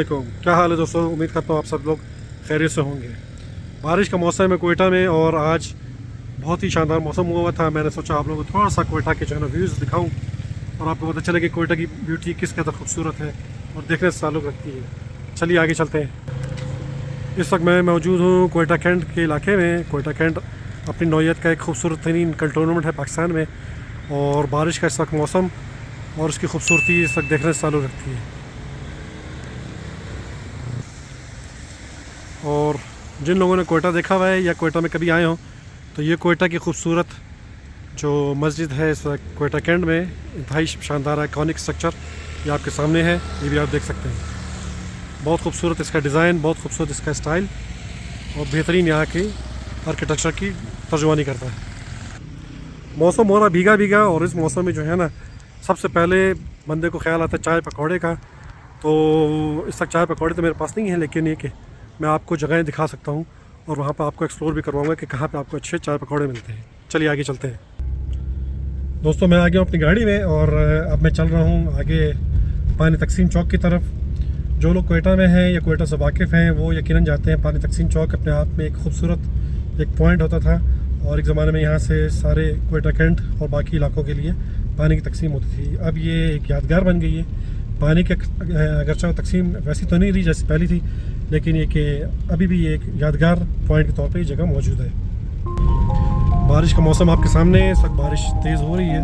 वालेकुम, क्या हाल है दोस्तों। उम्मीद करता हूँ आप सब लोग खैरियत से होंगे। बारिश का मौसम है कोयटा में और आज बहुत ही शानदार मौसम हुआ था। मैंने सोचा आप लोगों को थोड़ा सा कोयटा के जो है ना व्यूज़ दिखाऊं और आपको पता चले कि कोयटा की ब्यूटी किस कदर खूबसूरत है और देखने से ताल्लुक़ रखती है। चलिए आगे चलते हैं। इस वक्त मैं मौजूद हूँ कोयटा कैंट के इलाके में। कोयटा कैंट अपनी नौयत का एक खूबसूरत तरीन कंटोनमेंट है पाकिस्तान में और बारिश का इस वक्त मौसम और उसकी खूबसूरती इस वक्त देखने से ताल्लुक़ रखती है। और जिन लोगों ने कोयटा देखा हुआ है या कोयटा में कभी आए हों तो ये कोयटा की खूबसूरत जो मस्जिद है इस वक्त कोयटा कैंट में इंतहाई शानदार आइकॉनिक स्ट्रक्चर ये आपके सामने है, ये भी आप देख सकते हैं। बहुत खूबसूरत इसका डिज़ाइन, बहुत खूबसूरत इसका स्टाइल और बेहतरीन यहाँ की आर्किटेक्चर की तर्जुमानी करता है। मौसम हो रहा भीगा भीगा और इस मौसम में जो है ना सबसे पहले बंदे को ख्याल आता है चाय पकौड़े का। तो इस वक्त चाय पकौड़े तो मेरे पास नहीं है, लेकिन ये कि मैं आपको जगहें दिखा सकता हूँ और वहाँ पर आपको एक्सप्लोर भी करवाऊँगा कि कहाँ पे आपको अच्छे चाय पकौड़े मिलते हैं। चलिए आगे चलते हैं दोस्तों। मैं आ गया हूँ अपनी गाड़ी में और अब मैं चल रहा हूँ आगे पानी तकसीम चौक की तरफ। जो लोग कोयटा में हैं या कोयटा से वाकिफ़ हैं वो यकीनन जाते हैं। पानी तकसीम चौक अपने आप में एक खूबसूरत एक पॉइंट होता था और एक ज़माने में यहाँ से सारे कोयटा कैंट और बाकी इलाकों के लिए पानी की तकसीम होती थी। अब ये एक यादगार बन गई है। पानी के अगरचा तकसीम वैसी तो नहीं रही जैसी पहली थी, लेकिन ये कि अभी भी एक यादगार पॉइंट के तौर पे ये जगह मौजूद है। बारिश का मौसम आपके सामने है। इस वक्त बारिश तेज़ हो रही है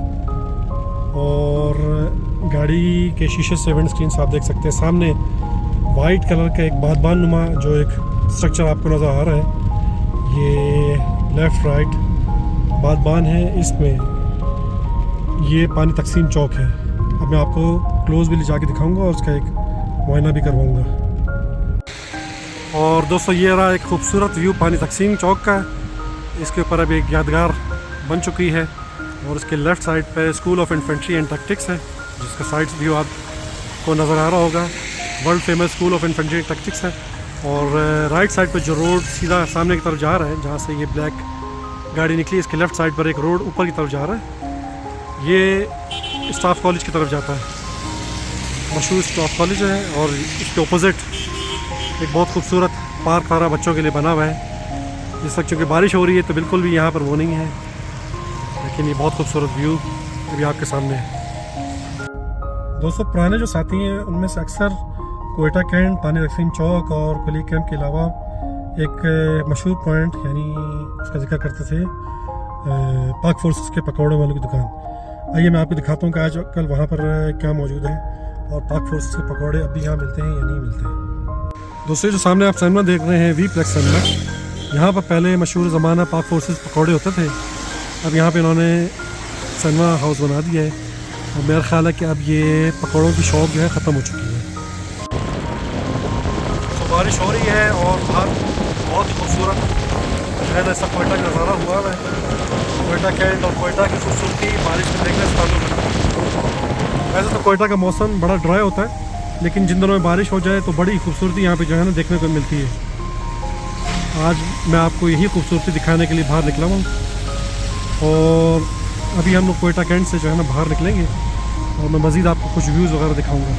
और गाड़ी के शीशे से विंड स्क्रीन से आप देख सकते हैं सामने वाइट कलर का एक बादबान नुमा जो एक स्ट्रक्चर आपको नज़र आ रहा है। ये लेफ़्ट राइट बादबान है, इसमें ये पानी तकसीम चौक है। अब मैं आपको क्लोज भी ले जाके दिखाऊंगा और उसका एक मुआयना भी करवाऊंगा। और दोस्तों ये रहा एक खूबसूरत व्यू पानी तकसीम चौक का। इसके ऊपर अब एक यादगार बन चुकी है और उसके लेफ़्ट साइड पे school of infantry and tactics है, जिसका साइड व्यू आपको नज़र आ रहा होगा। World famous school of infantry and tactics है। और राइट साइड पे जो रोड सीधा सामने की तरफ जा रहा है, जहाँ से ये ब्लैक गाड़ी निकली, इसके लेफ़्ट साइड पर एक रोड ऊपर की तरफ जा रहा है। ये स्टाफ कॉलेज की तरफ जाता है, मशहूर स्टाफ कॉलेज है। और इसके अपोजिट एक बहुत खूबसूरत पार्क सारा बच्चों के लिए बना हुआ है। इस वक्त चूँकि बारिश हो रही है तो बिल्कुल भी यहाँ पर वो नहीं है, लेकिन ये बहुत खूबसूरत व्यू अभी आपके सामने है। दोस्तों पुराने जो साथी हैं उनमें से अक्सर कोयटा कैंट, पानी तकसीम चौक और कुली कैंप के अलावा एक मशहूर पॉइंट यानी उसका जिक्र करते थे पाक फोर्सेस के पकौड़ों वालों की दुकान। आइए मैं आपको दिखाता हूँ कि आज कल वहाँ पर क्या मौजूद है और पाक फोर्सेस के पकौड़े अब भी यहाँ मिलते हैं या नहीं मिलते हैं। दोस्तों जो सामने आप सिनेमा देख रहे हैं वी प्लेक्स सिनेमा, यहाँ पर पहले मशहूर ज़माना पाक फोर्सेस पकौड़े होते थे। अब यहाँ पे इन्होंने सिनेमा हाउस बना दिया है और मेरा ख्याल है कि अब ये पकौड़ों की शौक जो है ख़त्म हो चुकी है। तो बारिश हो रही है और बाहर बहुत ही खूबसूरत जो है ना सब कोयटा का नज़ारा हुआ है। कोयटा कैंट और कोयटा की खूबसूरती बारिश में देखने से ताल्लुक़ रखती है। वैसे तो कोयटा का मौसम बड़ा ड्राई होता है, लेकिन जिन दिनों में बारिश हो जाए तो बड़ी खूबसूरती यहाँ पे जो है ना देखने को मिलती है। आज मैं आपको यही खूबसूरती दिखाने के लिए बाहर निकला हूँ और अभी हम लोग कोयटा कैंट से जो है ना बाहर निकलेंगे और मैं मज़ीद आपको कुछ व्यूज़ वगैरह दिखाऊंगा।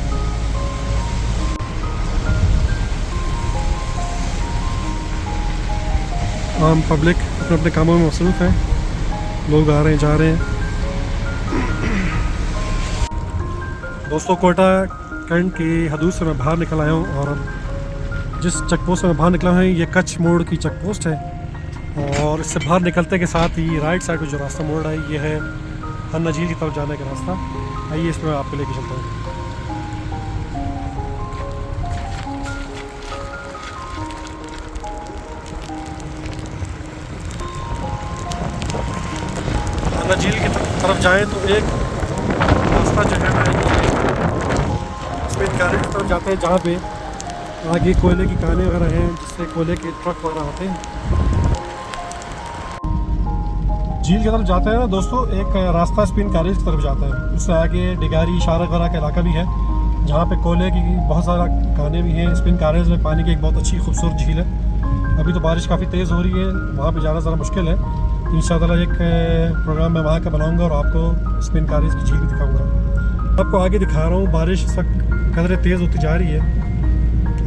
आम पब्लिक अपने अपने कामों में मसरूफ़ है, लोग आ रहे हैं जा रहे हैं। दोस्तों कोयटा कैंट की हदूद से मैं बाहर निकल आया हूँ और जिस चेक पोस्ट से मैं बाहर निकला हूँ ये कच्छ मोड़ की चेक पोस्ट है। और इससे बाहर निकलते के साथ ही राइट साइड पर जो रास्ता मोड़ है ये है हन्ना झील की तरफ जाने का रास्ता। आइए इसमें मैं आपको लेके चलता हूँ। हन्ना झील की तरफ जाएँ तो एक रास्ता जो है स्पिन कैरेट की तरफ जाते हैं, जहाँ पे आगे कोयले की कानें वगैरह हैं जिससे कोयले के ट्रक वगैरह आते हैं। झील की तरफ जाते हैं ना दोस्तों, एक रास्ता स्पिन कैरेज की तरफ जाता है। उससे आगे डिगारी शारक वगैरह का इलाका भी है जहाँ पे कोयले की बहुत सारा कानें भी हैं। स्पिन कैरेज में पानी की एक बहुत अच्छी खूबसूरत झील है। अभी तो बारिश काफ़ी तेज़ हो रही है, वहाँ पे जाना ज़रा मुश्किल है। इंशाअल्लाह एक प्रोग्राम मैं वहाँ का बनाऊँगा और आपको स्पिन कैरेज की झील भी दिखाऊँगा। आपको आगे दिखा रहा हूँ, बारिश इस वक्त कदरे तेज़ होती जा रही है